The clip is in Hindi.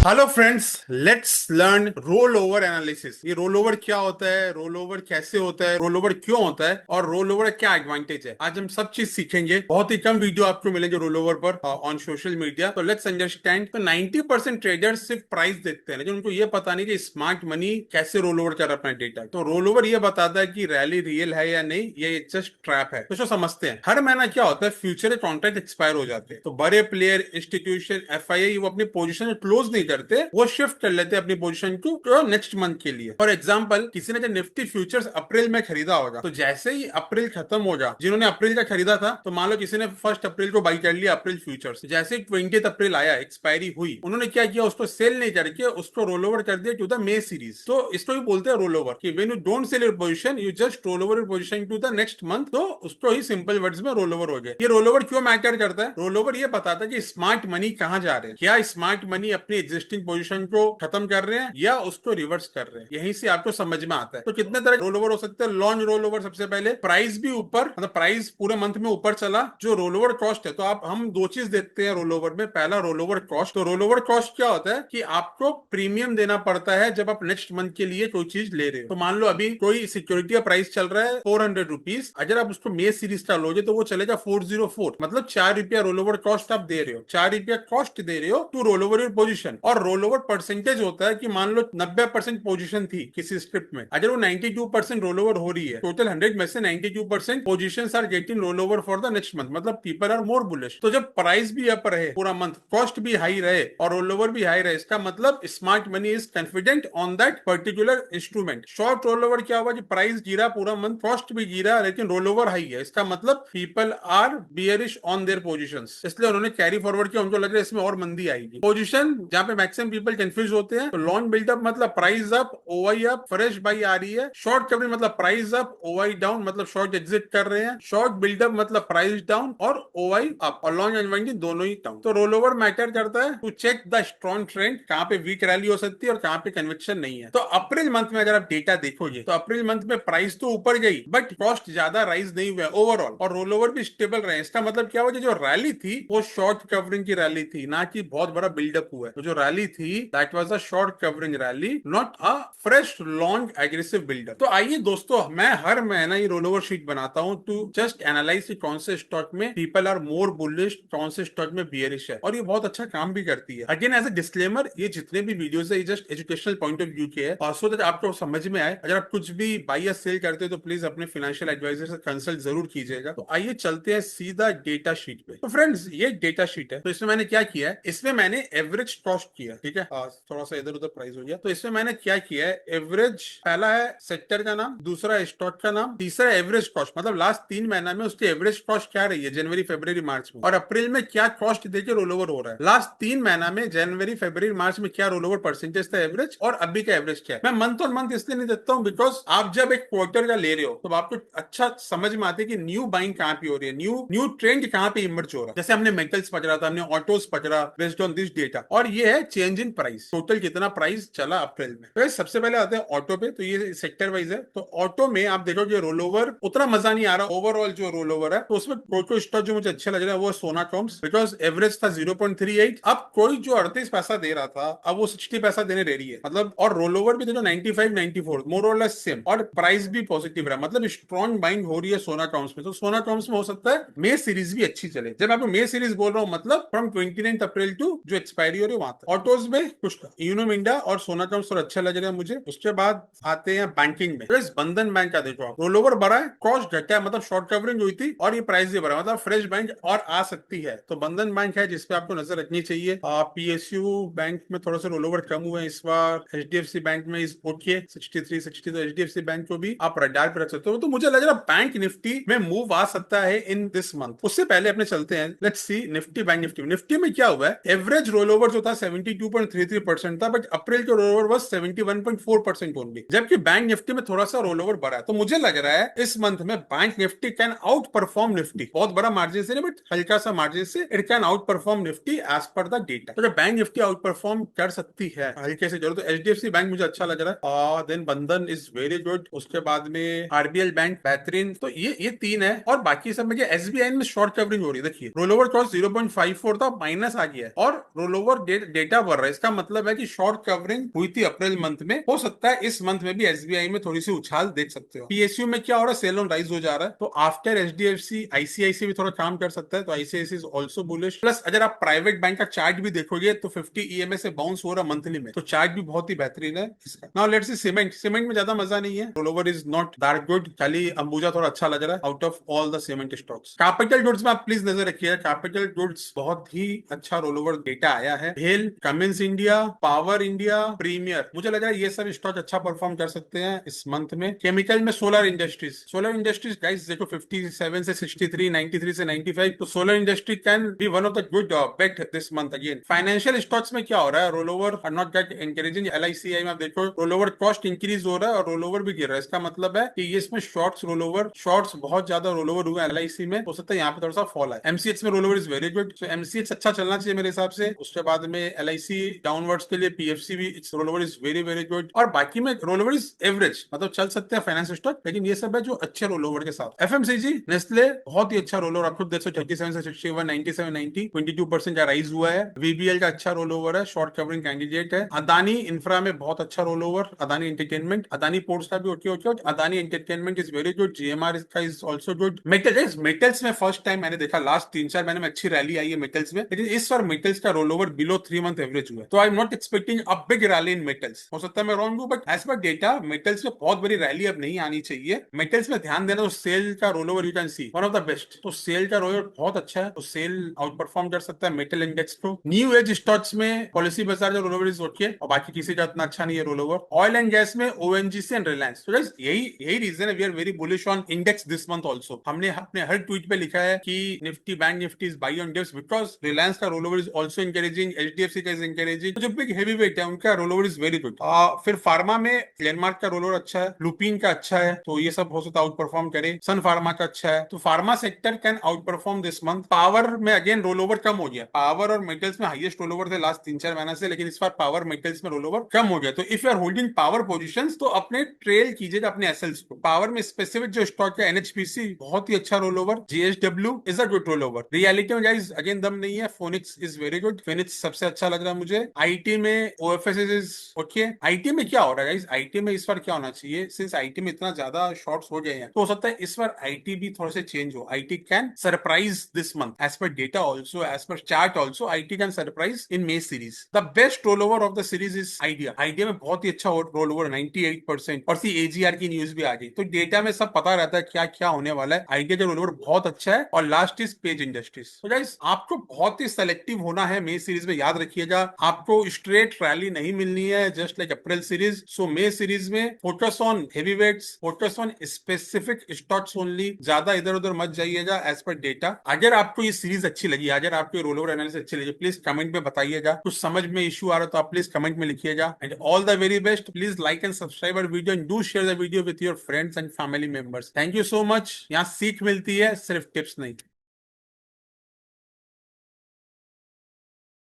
Hello friends, let's learn roll over analysis. ये रोल ओवर क्या होता है, रोल ओवर कैसे होता है, रोल ओवर क्यों होता है और रोल ओवर क्या एडवांटेज है, आज हम सब चीज सीखेंगे। बहुत ही कम वीडियो आपको मिलेंगे रोल ओवर पर ऑन सोशल मीडिया। तो लेट्स अंडरस्टैंड। तो 90% ट्रेडर्स सिर्फ प्राइस देखते हैं, लेकिन उनको ये पता नहीं कि स्मार्ट मनी कैसे रोल ओवर कर अपना डेटा। तो रोल ओवर ये बताता है कि रैली रियल है या नहीं, ये जस्ट ट्रैप है। तो जो समझते हैं, हर महीना क्या होता है, फ्यूचर कॉन्ट्रैक्ट एक्सपायर हो जाते हैं, तो बड़े प्लेयर, इंस्टीट्यूशन, एफआईआई वो अपनी पोजीशन क्लोज नहीं करते, वो शिफ्ट कर लेते हैं अपनी पोजीशन को नेक्स्ट मंथ के लिए। फॉर एग्जांपल, किसी ने जब निफ्टी फ्यूचर्स अप्रैल में खरीदा होगा, तो जैसे ही अप्रैल खत्म होगा, जिन्होंने अप्रैल का खरीदा था, तो मान लो किसी ने 1 अप्रैल को बाई कर लिया अप्रैल फ्यूचर्स, जैसे 20 अप्रैल आया, एक्सपायरी हुई, उन्होंने क्या किया, उसको सेल नहीं करके उसको रोल ओवर कर दिया टू द मे सीरीज। तो इसको भी बोलते हैं रोल ओवर, कि when you don't sell your position, you just roll over your position to the next month. तो उसको ही सिंपल वर्ड्स में रोल ओवर हो गया। ये रोल ओवर क्यों मैटर करता है? रोल ओवर ये बताता है कि स्मार्ट मनी कहां जा रहे हैं। क्या स्मार्ट मनी अपनी एग्जिस्टिंग पोजीशन को खत्म कर रहे हैं या उसको रिवर्स कर रहे हैं, यहीं से आपको समझ में आता है। तो कितने तरह रोल ओवर हो सकते हैं? लॉन्ग रोल ओवर, सबसे पहले प्राइस भी ऊपर, मतलब प्राइस पूरे मंथ में ऊपर चला, जो रोल ओवर कॉस्ट है। तो आप हम दो चीज देखते हैं रोल ओवर में। पहला रोल ओवर कॉस्ट। तो रोल ओवर कॉस्ट क्या होता है कि आपको प्रीमियम देना पड़ता है जब आप नेक्स्ट मंथ के लिए कोई चीज ले रहे हो। तो मान लो अभी कोई सिक्योरिटी का प्राइस चल रहा है 400 रुपीज, अगर आप उसको मे सीरीज का लोगे तो वो चलेगा 404, मतलब 4 रुपया रोल ओवर कॉस्ट आप दे रहे हो, 4 रुपया कॉस्ट दे रहे हो to roll over your position. और रोल ओवर परसेंटेज होता है कि मान लो 90% पोजीशन थी किसी स्क्रिप्ट में, अगर वो 92% रोल ओवर हो रही है, टोटल 100 में से 92% positions are getting roll over for the next month, मतलब पीपल आर मोर बुलिश। तो जब प्राइस भी अप रहे पूरा मंथ, कॉस्ट भी हाई रहे और रोल ओवर भी हाई रहे, इसका मतलब smart money is confident on that particular instrument. Short roll over क्या हुआ कि प्राइस गिरा पूरा मंथ, कॉस्ट भी गिरा, लेकिन रोल ओवर हाई है, इसका मतलब people are bearish on their positions, इसलिए उन्होंने कैरी फॉरवर्ड किया। उनको लग रहा है इसमें और मंदी आएगी। पोजीशन जहां पे मैक्सिमम पीपल कंफ्यूज होते हैं, तो लॉन्ग बिल्डअप मतलब price up, OI up, fresh buy आ रही है। शॉर्ट कवरिंग मतलब प्राइस अप, ओआई डाउन, मतलब शॉर्ट एग्जिट कर रहे हैं। शॉर्ट बिल्डअप मतलब प्राइस डाउन और ओआई अप, और लॉन्ग अनवाइंडिंग दोनों ही डाउन। तो रोल ओवर मैटर करता है to check the strong trend, कहां पे वीक रैली हो सकती है और कहां पे कन्विक्शन नहीं है। तो अप्रैल मंथ में अगर आप डेटा देखोगे, तो अप्रैल मंथ में प्राइस तो ऊपर गई, बट कॉस्ट ज्यादा राइज नहीं हुआ ओवरऑल, और रोल ओवर भी स्टेबल रहे। इसका मतलब क्या हुआ, जो रैली थी वो शॉर्ट कवरिंग की रैली थी, ना कि बहुत बड़ा बिल्डअप हुआ है। तो जो रैली थी that was a short covering rally, not a fresh long aggressive buildup. तो आइए दोस्तों, मैं हर महीना ये रोल ओवर शीट बनाता हूं टू जस्ट एनालाइज कि कौन से स्टॉक में पीपल आर मोर बुलिश, कौन से स्टॉक में बियरिश है, और ये बहुत अच्छा काम भी करती है। अगेन एज ए डिस्क्लेमर, ये जितने भी वीडियोस है ये just educational point of view के है, सो दैट आपको समझ में आए। अगर आप कुछ भी बाई या सेल करते हो तो प्लीज अपने फाइनेंशियल एडवाइजर से कंसल्ट जरूर कीजिएगा। तो आइए चलते हैं सीधा डेटा शीट पे। तो फ्रेंड्स, ये डेटा शीट है। तो इसमें मैंने क्या किया है, इसमें मैंने एवरेज कॉस्ट किया, ठीक है, थोड़ा सा इधर उधर प्राइस हो गया। तो इसमें मैंने क्या किया है, एवरेज, पहला है सेक्टर का नाम, दूसरा स्टॉक का नाम, तीसरा एवरेज कॉस्ट, मतलब लास्ट 3 महीना में उसकी एवरेज कॉस्ट क्या रही है जनवरी फरवरी मार्च में, और अप्रैल में क्या कॉस्ट देके रोल ओवर हो रहा है। लास्ट 3 महीना में जनवरी फरवरी मार्च में क्या रोल ओवर परसेंटेज था एवरेज, और अभी का एवरेज क्या है। मैं मंथ और मंथ इसलिए नहीं देता हूँ बिकॉज आप जब एक क्वार्टर का ले रहे हो तो आपको अच्छा समझ में आती है कि न्यू बाइंग कहाँ पे हो रही है, न्यू न्यू ट्रेंड कहाँ पे इमर्ज हो रहा है। जैसे हमने मेटल्स पकड़ा था, हमने ऑटोस पकड़ा बेस्ड ऑन दिस डेटा, और ये है चेंज इन प्राइस, टोटल कितना प्राइस चला अप्रैल में। तो सबसे पहले आते हैं ऑटो पे। तो ये सेक्टर वाइज है। तो ऑटो में आप देखोगे रोल ओवर उतना मजा नहीं आ रहा, ओवरऑल जो रोल ओवर है। तो उसमें कोई स्टॉक जो मुझे अच्छा लग रहा है वो सोना कॉम्स, बिकॉज एवरेज था 0.38, अब कोई जो 38 पैसा दे रहा था अब वो 60 पैसा देने रेडी है, मतलब। और रोल ओवर भी देखो 95 94, मोर और लेस सेम, और प्राइस भी पॉजिटिव रहा, मतलब स्ट्रॉन्ग बाइंग हो रही है सोना कॉम्स में। तो सोना कॉम्स में हो सकता है मे सीरीज भी अच्छी चले। जब आपको मे सीरीज बोल रहा हूँ, मतलब फ्रॉम 29 अप्रैल टू जो एक्सपायरी हो रही है वहां तक। ऑटोज में कुछ यूनो मिंडा और सोना कॉम्स थोड़ा अच्छा लग रहा है मुझे। उसके बाद आते हैं बैंकिंग में। बंधन बैंक का देखो, रोल ओवर बढ़ा है, कॉस्ट घटा है, मतलब शॉर्ट कवरिंग हुई थी, और ये प्राइस भी बढ़ा, मतलब फ्रेश बैंक और आ सकती है। तो बंधन बैंक है जिसपे आपको नजर रखनी चाहिए। पीएसयू बैंक में थोड़ा सा रोल ओवर कम हुआ है इस बार। एचडीएफसी बैंक में इस ओके 63 60, तो एचडीएफसी बैंक को भी आप रडार पे रख सकते हो। तो मुझे लग रहा है बैंक निफ्टी में मूव आ सकता है इन दिस मंथ। उससे पहले अपने चलते हैं, let's see Nifty bank Nifty. Nifty में क्या हुआ है, एवरेज रोल ओवर जो था 72.33% था, बट अप्रैल के रोल ओवर वाज 71.4% ओनली, जबकि बैंक निफ्टी में थोड़ा सा रोल ओवर बढ़ा है। तो मुझे लग रहा है इस मंथ में bank Nifty can outperform Nifty, बहुत बड़ा मार्जिन से नहीं बट हल्का सा मार्जिन से it can outperform Nifty as per the data. तो जब बैंक निफ्टी आउट परफॉर्म कर सकती है हल्के से जरूर, तो एचडीएफसी बैंक मुझे अच्छा लग रहा है, और देन बंधन इज वेरी गुड। उसके बाद में आरबीएल बैंक बेहतरीन। तो ये तीन है, और बाकी सब में एसबीआई में शॉर्ट कवरिंग हो रही है। देखिए रोल ओवर कॉस्ट 0.54 था, माइनस आ गया है, और रोल ओवर डेटा डेटा बढ़ रहा है, इसका मतलब है कि शॉर्ट कवरिंग हुई थी अप्रैल मंथ में, हो सकता है इस मंथ में भी एसबीआई में थोड़ी सी उछाल देख सकते हो। पीएसयू में क्या हो रहा है, सेल ऑन राइज हो जा रहा है, तो आफ्टर एचडीएफसी आईसीआईसी भी थोड़ा काम कर सकता है, तो ICICI is also bullish. Plus अगर आप प्राइवेट बैंक का चार्ट भी देखोगे तो 50 ईएमए से बाउंस हो रहा मंथली में, तो चार्ट भी बहुत ही बेहतरीन है इसका। Now let's see cement. Cement में ज्यादा मजा नहीं है, roll over is not that good, खाली अंबुजा थोड़ा अच्छा लग रहा है out of all the cement stocks. Capital goods में आप प्लीज नजर रखिए, कैपिटल गुड्स बहुत ही अच्छा रोल ओवर डेटा आया है। भेल, Cummins India, power India, premier, मुझे लग रहा है ये सब स्टॉक अच्छा परफॉर्म कर सकते हैं इस मंथ में। केमिकल में solar industries, solar industries guys देखो 57 से 63, 93 से 95, तो solar industry can be one of the good bet this month again. Financial stocks में क्या हो रहा है, roll over are not that encouraging. LICI में आप देखो रोल ओवर कॉस्ट इंक्रीज हो रहा है और रोल ओवर भी गिर रहा है, इसका मतलब है कि ये इसमें शॉर्ट्स रोल ओवर, शॉर्ट्स बहुत ज्यादा रोल ओवर हुए एलआईसी में, हो सकता है यहाँ पे थोड़ा सा फॉल है। एमसीएक्स में roll over is very good, so MCX अच्छा चलना चाहिए मेरे हिसाब से। उसके बाद में एलआईसी डाउनवर्ड्स के लिए पीएफसी भी its role over is very very good, और बाकी में रोल ओवर इज एवरेज, मतलब चल सकते हैं फाइनेंस स्टॉक, लेकिन ये सब है जो अच्छे रोल ओवर के साथ। एफएमसीजी, नेस्ले बहुत ही अच्छा रोल ओवर, आप खुद देखो 37 से 61, 97, 90, 22% का राइज हुआ है। वीबीएल का अच्छा रोल ओवर है, शॉर्ट कवरिंग कैंडिडेट है। अदानी इंफ्रा में बहुत अच्छा roll over, Adani entertainment, Adani ports का भी okay okay, Adani entertainment is very good, GMR का is also good. Metals, metals में फर्स्ट टाइम मैंने देखा लास्ट 3-4 महीने में अच्छी रैली आई है मेटल्स में, लेकिन इस बार मेटल्स का roll over below 3 month average हुआ है, तो I am not expecting a big rally in metals. हो सकता है मैं रॉन्ग हूं, but as per data metals में बहुत बड़ी रैली अब नहीं आनी चाहिए। मेटल्स में ध्यान देना, तो सेल का roll over you can see one of the best, तो सेल का रोल ओवर बहुत अच्छा है, तो सेल आउट परफॉर्म कर सकता है मेटल इंडेक्स को। न्यू एज स्टॉक्स में पॉलिसी बाजार जो रोल ओवर इज ओके, और बाकी किसी का इतना अच्छा नहीं है roll over. Oil and gas में ओएनजीसी एंड रिलायंस, तो गाइस यही रीजन है we are very bullish on index this month also. हमने अपने हर ट्वीट पे लिखा है कि Nifty, bank Nifty is buy on dips, because Reliance का roll over is also encouraging, HDFC का इज इंकरेजिंग, जो बिग हेवी वेट है उनका roll over is very good. फिर फार्मा में ग्लेनमार्क का रोल ओवर अच्छा है, लुपिन का अच्छा है, तो ये सब हो सकता है आउट परफॉर्म करे। सन फार्मा का अच्छा है, तो pharma sector can outperform this month. Power में अगेन रोल ओवर कम हो गया, पावर और मेटल्स में हाईएस्ट रोल ओवर थे लास्ट 3-4 महीने से, लेकिन इस बार पावर मेटल्स में रोल ओवर कम हो गया, तो if you are holding power positions तो अपने ट्रेल कीजिएगा अपने एसएल्स को। पावर में स्पेसिफिक जो स्टॉक है एनएचपीसी, बहुत ही अच्छा roll over, JSW is a good roll over. Realty में गाइस अगेन दम नहीं है, Phoenix is very good, Phoenix सबसे अच्छा लग रहा है मुझे। आईटी में ओएफएस इज ओके। आईटी में क्या हो रहा है गाइस, आईटी में इस बार क्या होना चाहिए, सिंस आईटी में इतना ज्यादा शॉर्ट्स हो गए हैं, तो हो सकता है इस बार आईटी भी थोड़ा से चेंज हो। IT can surprise this month as per data also, as per chart also, IT can surprise in May series. The best roll over of the series is Idea. Idea में बहुत ही अच्छा रोल ओवर 98%, और सी एजीआर की न्यूज भी आ गई, तो डेटा में सब पता रहता है क्या क्या होने वाला है। आइडिया का रोल ओवर बहुत अच्छा है। और लास्ट इज पेज इंडस्ट्रीज। तो गाइस आपको बहुत ही सेलेक्टिव होना है मे सीरीज में, याद रखिएगा, आपको स्ट्रेट रैली नहीं मिलनी है just like April series. So May series में focus on heavyweights, focus on specific stocks only, ज्यादा इधर उधर मत जाइएगा एज पर डेटा। अगर आपको ये सीरीज अच्छी लगी, अगर आपको रोल ओवर एनालिसिस अच्छी लगी, प्लीज कमेंट में बताइएगा। कुछ समझ में इशू आ रहा तो आप प्लीज कमेंट में लिखिएगा। And all the very best, please like and subscribe our video and do share the video with your friends and family members. Thank you so much. यहाँ सीख मिलती है, सिर्फ टिप्स नहीं।